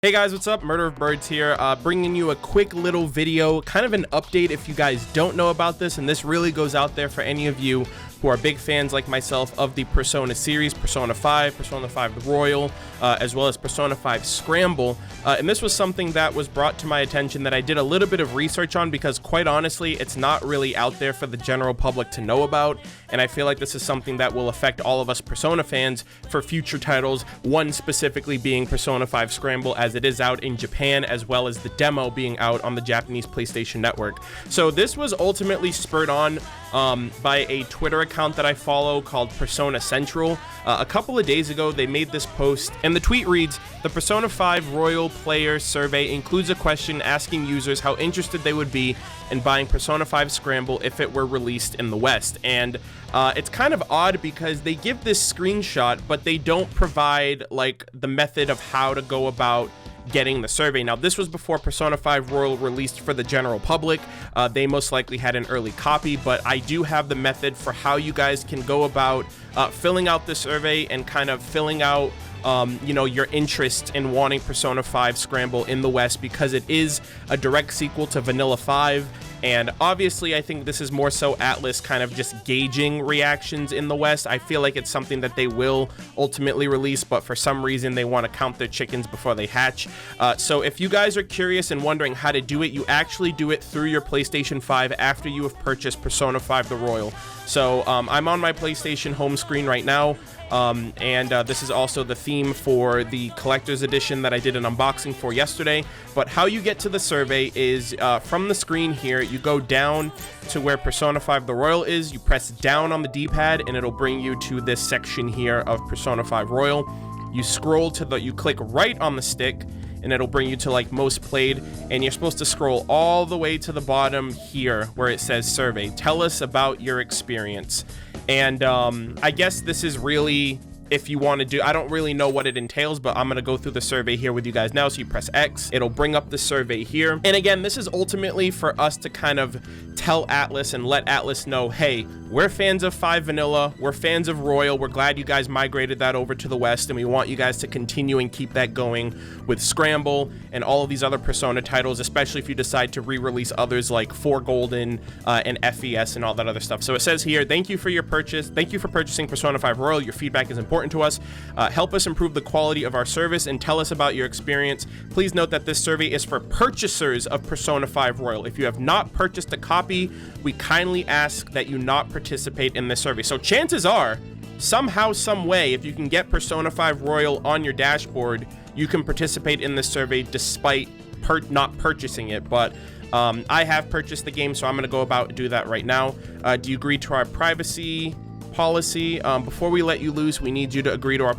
Hey guys, what's up? MurderofBirds here, bringing you a quick little video, kind of an update if you guys don't know about this, and this really goes out there for any of you who are big fans like myself of the Persona series, Persona 5, Persona 5 Royal, as well as Persona 5 Scramble, and this was something that was brought to my attention that I did a little bit of research on because quite honestly, it's not really out there for the general public to know about, and I feel like this is something that will affect all of us Persona fans for future titles, one specifically being Persona 5 Scramble as it is out in Japan, as well as the demo being out on the Japanese PlayStation Network. So this was ultimately spurred on by a Twitter account that I follow called Persona Central. A couple of days ago, they made this post, and the tweet reads, "The Persona 5 Royal Player Survey includes a question asking users how interested they would be in buying Persona 5 Scramble if it were released in the West." And it's kind of odd because they give this screenshot, but they don't provide like the method of how to go about getting the survey. Now, this was before Persona 5 Royal released for the general public. They most likely had an early copy, but I do have the method for how you guys can go about filling out the survey and kind of filling out you know, your interest in wanting Persona 5 Scramble in the West, because it is a direct sequel to Vanilla 5. And obviously, I think this is more so Atlus kind of just gauging reactions in the West. I feel like it's something that they will ultimately release, but for some reason, they want to count their chickens before they hatch. So if you guys are curious and wondering how to do it, you actually do it through your PlayStation 5 after you have purchased Persona 5 The Royal. So I'm on my PlayStation home screen right now. This is also the theme for the collector's edition that I did an unboxing for yesterday. But how you get to the survey is from the screen here, you go down to where Persona 5 The Royal is, you press down on the D-pad, and it'll bring you to this section here of Persona 5 Royal. You scroll to you click right on the stick, and it'll bring you to like most played, and you're supposed to scroll all the way to the bottom here where it says survey. Tell us about your experience. And I guess this is really, if you want to do, I don't really know what it entails, but I'm going to go through the survey here with you guys now. So you press X, it'll bring up the survey here. And again, this is ultimately for us to kind of tell Atlus and let Atlus know, hey, we're fans of 5 Vanilla, we're fans of Royal, we're glad you guys migrated that over to the West, and we want you guys to continue and keep that going with Scramble and all of these other Persona titles, especially if you decide to re-release others like 4 Golden and FES and all that other stuff. So it says here, thank you for your purchase. Thank you for purchasing Persona 5 Royal. Your feedback is important to us. Help us improve the quality of our service and tell us about your experience. Please note that this survey is for purchasers of Persona 5 Royal. If you have not purchased a copy, we kindly ask that you not participate in this survey. So chances are, somehow, some way, if you can get Persona 5 Royal on your dashboard, you can participate in this survey despite not purchasing it. But I have purchased the game, so I'm going to go about and do that right now. Do you agree to our privacy policy? Before we let you loose, we need you to agree to our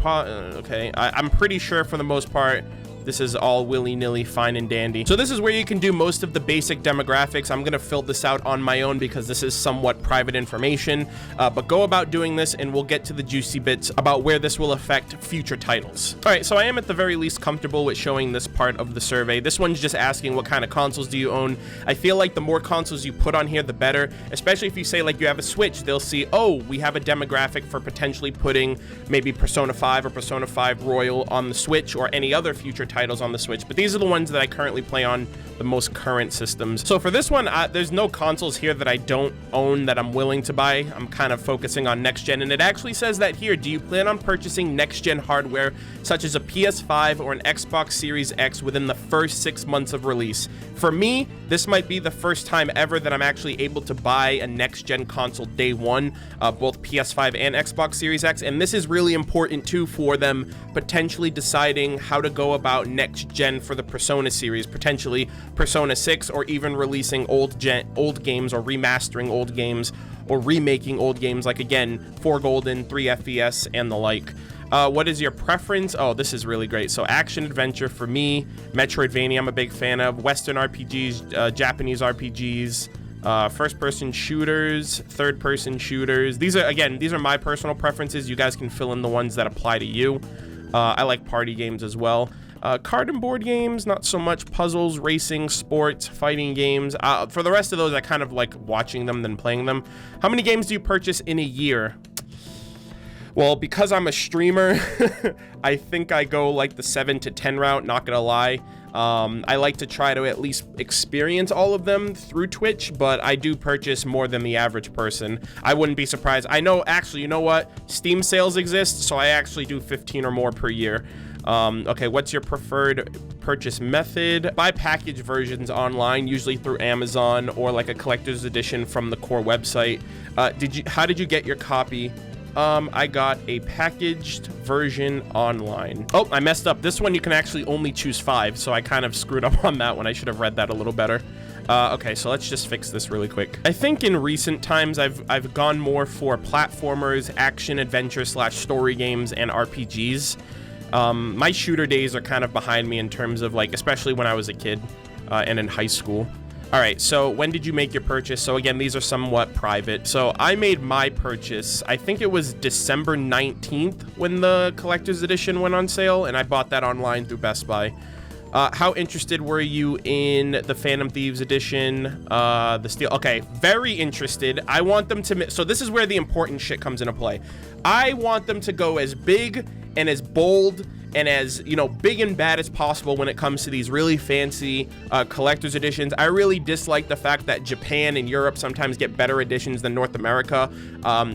okay. I'm pretty sure for the most part this is all willy-nilly, fine and dandy. So this is where you can do most of the basic demographics. I'm gonna fill this out on my own because this is somewhat private information, but go about doing this and we'll get to the juicy bits about where this will affect future titles. All right, so I am at the very least comfortable with showing this part of the survey. This one's just asking what kind of consoles do you own. I feel like the more consoles you put on here, the better, especially if you say like you have a Switch, they'll see, oh, we have a demographic for potentially putting maybe Persona 5 or Persona 5 Royal on the Switch or any other future titles on the Switch, but these are the ones that I currently play on the most current systems. So for this one, there's no consoles here that I don't own that I'm willing to buy. I'm kind of focusing on next gen, and it actually says that here. Do you plan on purchasing next gen hardware such as a PS5 or an Xbox Series X within the first 6 months of release? For me, this might be the first time ever that I'm actually able to buy a next gen console day one, both PS5 and Xbox Series X, and this is really important too for them potentially deciding how to go about next gen for the Persona series, potentially Persona 6, or even releasing old games or remastering old games or remaking old games like, again, 4 Golden, 3 FES, and the like. What is your preference? Oh, this is really great. So action adventure for me, Metroidvania I'm a big fan of, Western RPGs, Japanese RPGs, first-person shooters, third-person shooters. These are my personal preferences. You guys can fill in the ones that apply to you. I like party games as well. Card and board games, not so much. Puzzles, racing, sports, fighting games. For the rest of those, I kind of like watching them than playing them. How many games do you purchase in a year? Well, because I'm a streamer, I think I go like the 7 to 10 route, not gonna lie. I like to try to at least experience all of them through Twitch, but I do purchase more than the average person. I wouldn't be surprised. I know, actually, you know what? Steam sales exist, so I actually do 15 or more per year. Okay, what's your preferred purchase method? Buy package versions online, usually through Amazon or like a collector's edition from the core website. How did you get your copy? I got a packaged version online. Oh, I messed up. This one you can actually only choose 5, so I kind of screwed up on that one. I should have read that a little better. Okay, so let's just fix this really quick. I think in recent times I've gone more for platformers, action, adventure / story games, and RPGs. My shooter days are kind of behind me in terms of like, especially when I was a kid and in high school. All right, so when did you make your purchase? So again, these are somewhat private. So I made my purchase, I think it was December 19th when the collector's edition went on sale, and I bought that online through Best Buy. How interested were you in the Phantom Thieves edition, the steel? Okay, very interested. I want them to, so this is where the important shit comes into play. I want them to go as big and as bold and as, you know, big and bad as possible when it comes to these really fancy collector's editions. I really dislike the fact that Japan and Europe sometimes get better editions than North America.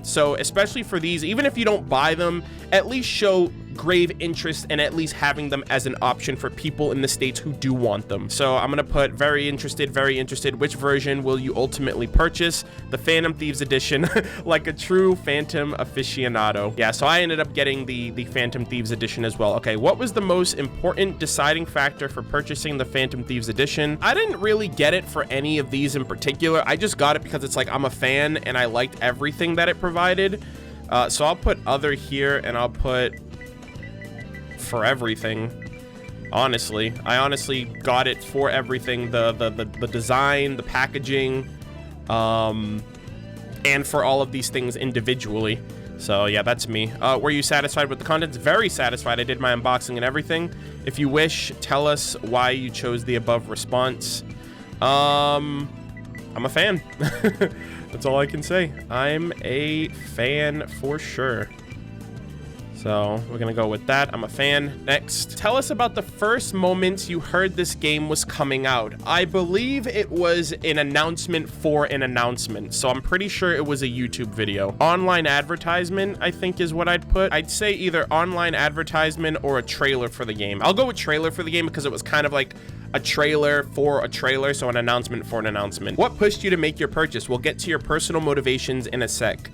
So especially for these, even if you don't buy them, at least show grave interest in at least having them as an option for people in the States who do want them. So I'm gonna put very interested, very interested. Which version will you ultimately purchase? The Phantom Thieves edition, like a true Phantom aficionado. Yeah, so I ended up getting the Phantom Thieves edition as well. Okay, what was the most important deciding factor for purchasing the Phantom Thieves edition? I didn't really get it for any of these in particular. I just got it because it's like I'm a fan and I liked everything that it provided. So I'll put other here, and I'll put for everything. Honestly, I honestly got it for everything, the design, the packaging, and for all of these things individually. So yeah, that's me. Were you satisfied with the contents? Very satisfied. I did my unboxing and everything. If you wish, tell us why you chose the above response. I'm a fan. That's all I can say. I'm a fan for sure. So we're gonna go with that. I'm a fan. Next, tell us about the first moments you heard this game was coming out. I believe it was an announcement for an announcement, so I'm pretty sure it was a YouTube video. Online advertisement, I think, is what I'd put. I'd say either online advertisement or a trailer for the game. I'll go with trailer for the game because it was kind of like a trailer for a trailer, so an announcement for an announcement. What pushed you to make your purchase? We'll get to your personal motivations in a sec.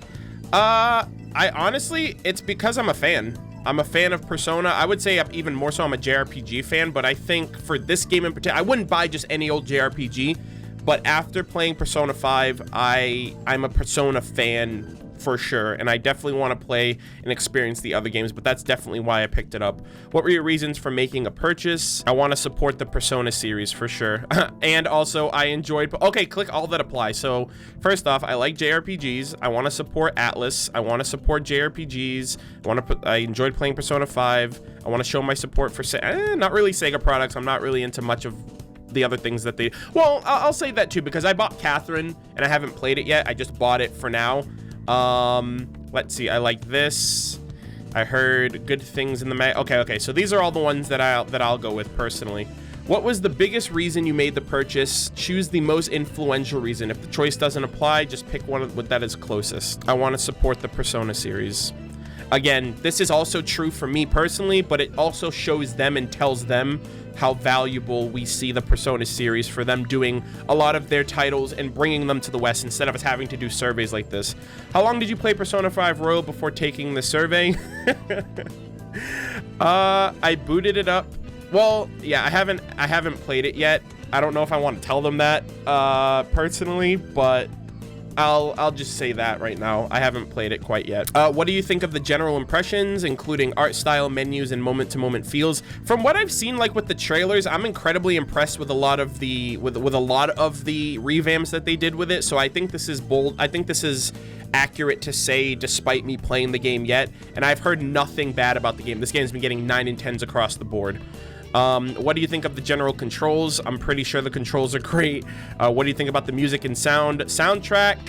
I honestly, it's because I'm a fan. I'm a fan of Persona. I would say even more so I'm a JRPG fan, but I think for this game in particular, I wouldn't buy just any old JRPG, but after playing Persona 5, I'm a Persona fan for sure, and I definitely want to play and experience the other games, but that's definitely why I picked it up. What were your reasons for making a purchase? I want to support the Persona series for sure. And also I enjoyed, okay, click all that apply. So first off, I like JRPGs. I want to support Atlus. I want to support JRPGs. I enjoyed playing Persona 5. I want to show my support for not really Sega products. I'm not really into much of the other things that they, well, I'll say that too, because I bought Catherine and I haven't played it yet. I just bought it for now. Let's see, I like this. I heard good things in the okay, so these are all the ones that I'll go with personally. What was the biggest reason you made the purchase? Choose the most influential reason. If the choice doesn't apply, just pick one that is closest. I want to support the Persona series. Again, this is also true for me personally, but it also shows them and tells them how valuable we see the Persona series for them doing a lot of their titles and bringing them to the West instead of us having to do surveys like this. How long did you play Persona 5 Royal before taking the survey? I booted it up. Well, yeah, I haven't played it yet. I don't know if I want to tell them that personally, but I'll just say that right now. I haven't played it quite yet. What do you think of the general impressions, including art style, menus, and moment-to-moment feels? From what I've seen, like with the trailers, I'm incredibly impressed with a lot of the with a lot of the revamps that they did with it. So I think this is bold. I think this is accurate to say, despite me playing the game yet. And I've heard nothing bad about the game. This game's been getting 9 and 10s across the board. What do you think of the general controls? I'm pretty sure the controls are great. What do you think about the music and sound? Soundtrack,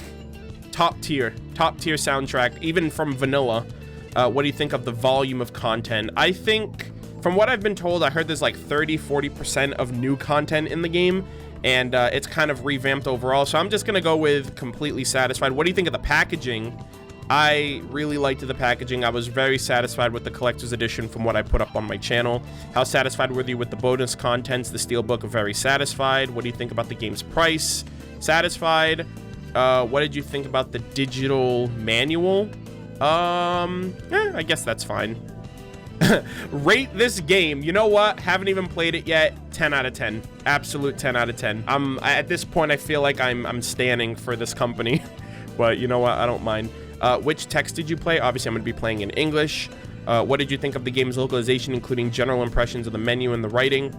top tier soundtrack, even from vanilla. What do you think of the volume of content? I think, from what I've been told, I heard there's like 30-40% of new content in the game, and it's kind of revamped overall. So I'm just gonna go with completely satisfied. What do you think of the packaging? I really liked the packaging. I was very satisfied with the collector's edition from what I put up on my channel. How satisfied were you with the bonus contents? The steelbook, very satisfied. What do you think about the game's price? Satisfied. What did you think about the digital manual? I guess that's fine. Rate this game. You know what? Haven't even played it yet. 10 out of 10. Absolute 10 out of 10. At this point, I feel like I'm standing for this company. But you know what? I don't mind. Which text did you play? Obviously, I'm going to be playing in English. What did you think of the game's localization, including general impressions of the menu and the writing?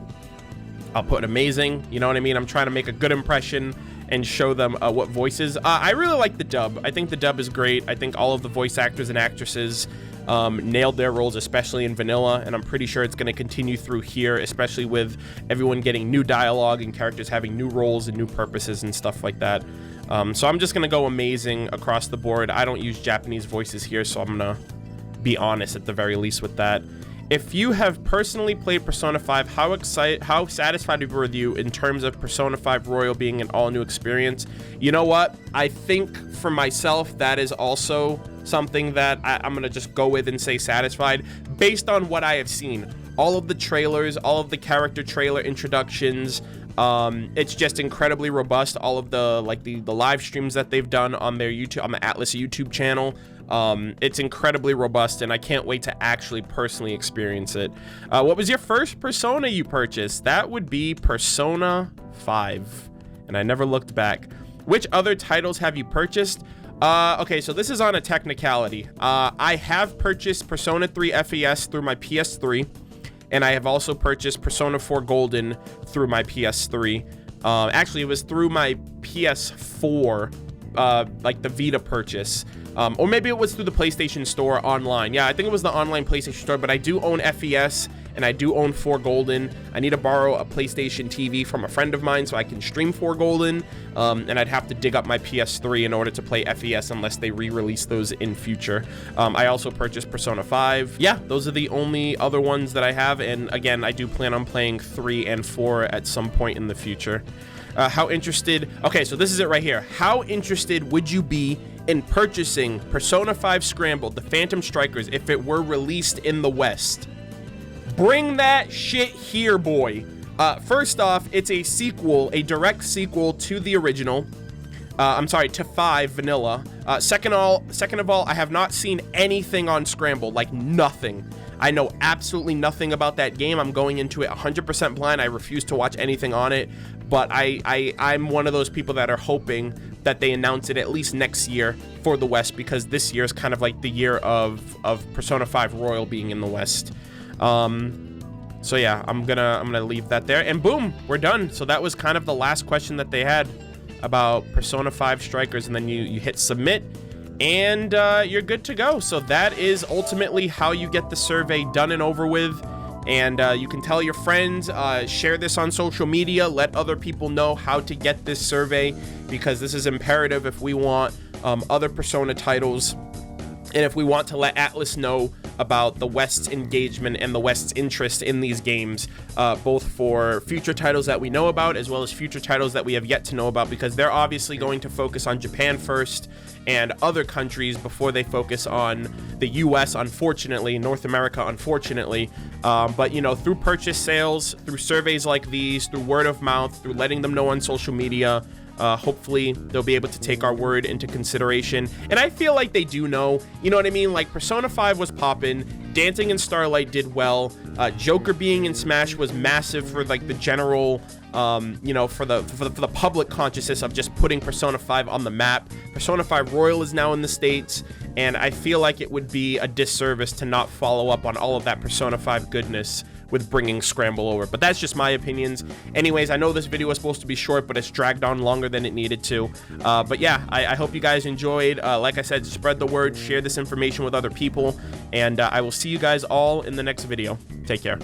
I'll put amazing. You know what I mean? I'm trying to make a good impression and show them what voices. I really like the dub. I think the dub is great. I think all of the voice actors and actresses nailed their roles, especially in vanilla, and I'm pretty sure it's going to continue through here, especially with everyone getting new dialogue and characters having new roles and new purposes and stuff like that. So I'm just gonna go amazing across the board. I don't use Japanese voices here, so I'm gonna be honest at the very least with that. If you have personally played Persona 5, how satisfied were you in terms of Persona 5 Royal being an all-new experience? You know what? I think for myself, that is also something that I'm gonna just go with and say satisfied based on what I have seen. All of the trailers, all of the character trailer introductions, it's just incredibly robust. All of the live streams that they've done on their YouTube, on the Atlus YouTube channel, it's incredibly robust, and I can't wait to actually personally experience it. What was your first Persona you purchased? That would be Persona 5, and I never looked back. Which other titles have you purchased? Okay, so this is on a technicality. I have purchased Persona 3 FES through my PS3. And I have also purchased Persona 4 Golden through my PS3. Actually, it was through my PS4, like the Vita purchase. Or maybe it was through the PlayStation Store online. Yeah, I think it was the online PlayStation Store, but I do own FES, and I do own 4 Golden. I need to borrow a PlayStation TV from a friend of mine so I can stream 4 Golden, and I'd have to dig up my PS3 in order to play FES unless they re-release those in future. I also purchased Persona 5. Yeah, those are the only other ones that I have, and again, I do plan on playing 3 and 4 at some point in the future. How interested... Okay, so this is it right here. How interested would you be in purchasing Persona 5 Scramble, the Phantom Strikers, if it were released in the West? Bring that shit here, boy. First off, it's a sequel, a direct sequel to the original. I'm sorry, to 5 Vanilla. Second of all, I have not seen anything on Scramble, like nothing. I know absolutely nothing about that game. I'm going into it 100% blind. I refuse to watch anything on it, but I'm one of those people that are hoping that they announce it at least next year for the West, because this year is kind of like the year of Persona 5 Royal being in the West. So yeah, I'm gonna leave that there, and boom, we're done. So that was kind of the last question that they had about Persona 5 Strikers, and then you hit submit, and you're good to go. So that is ultimately how you get the survey done and over with. And you can tell your friends, share this on social media, let other people know how to get this survey, because this is imperative if we want other Persona titles, and if we want to let Atlus know about the West's engagement and the West's interest in these games, both for future titles that we know about as well as future titles that we have yet to know about, because they're obviously going to focus on Japan first and other countries before they focus on the US, unfortunately, North America, unfortunately. But, you know, through purchase sales, through surveys like these, through word of mouth, through letting them know on social media, hopefully they'll be able to take our word into consideration. And I feel like they do know, you know what I mean? Like, Persona 5 was poppin', Dancing in Starlight did well, Joker being in Smash was massive for like the general, you know, for the public consciousness of just putting Persona 5 on the map. Persona 5 Royal is now in the States, and I feel like it would be a disservice to not follow up on all of that Persona 5 goodness with bringing Scramble over. But that's just my opinions. Anyways, I know this video was supposed to be short, but it's dragged on longer than it needed to. But yeah, I hope you guys enjoyed. Like I said, spread the word, share this information with other people, and I will see you guys all in the next video. Take care.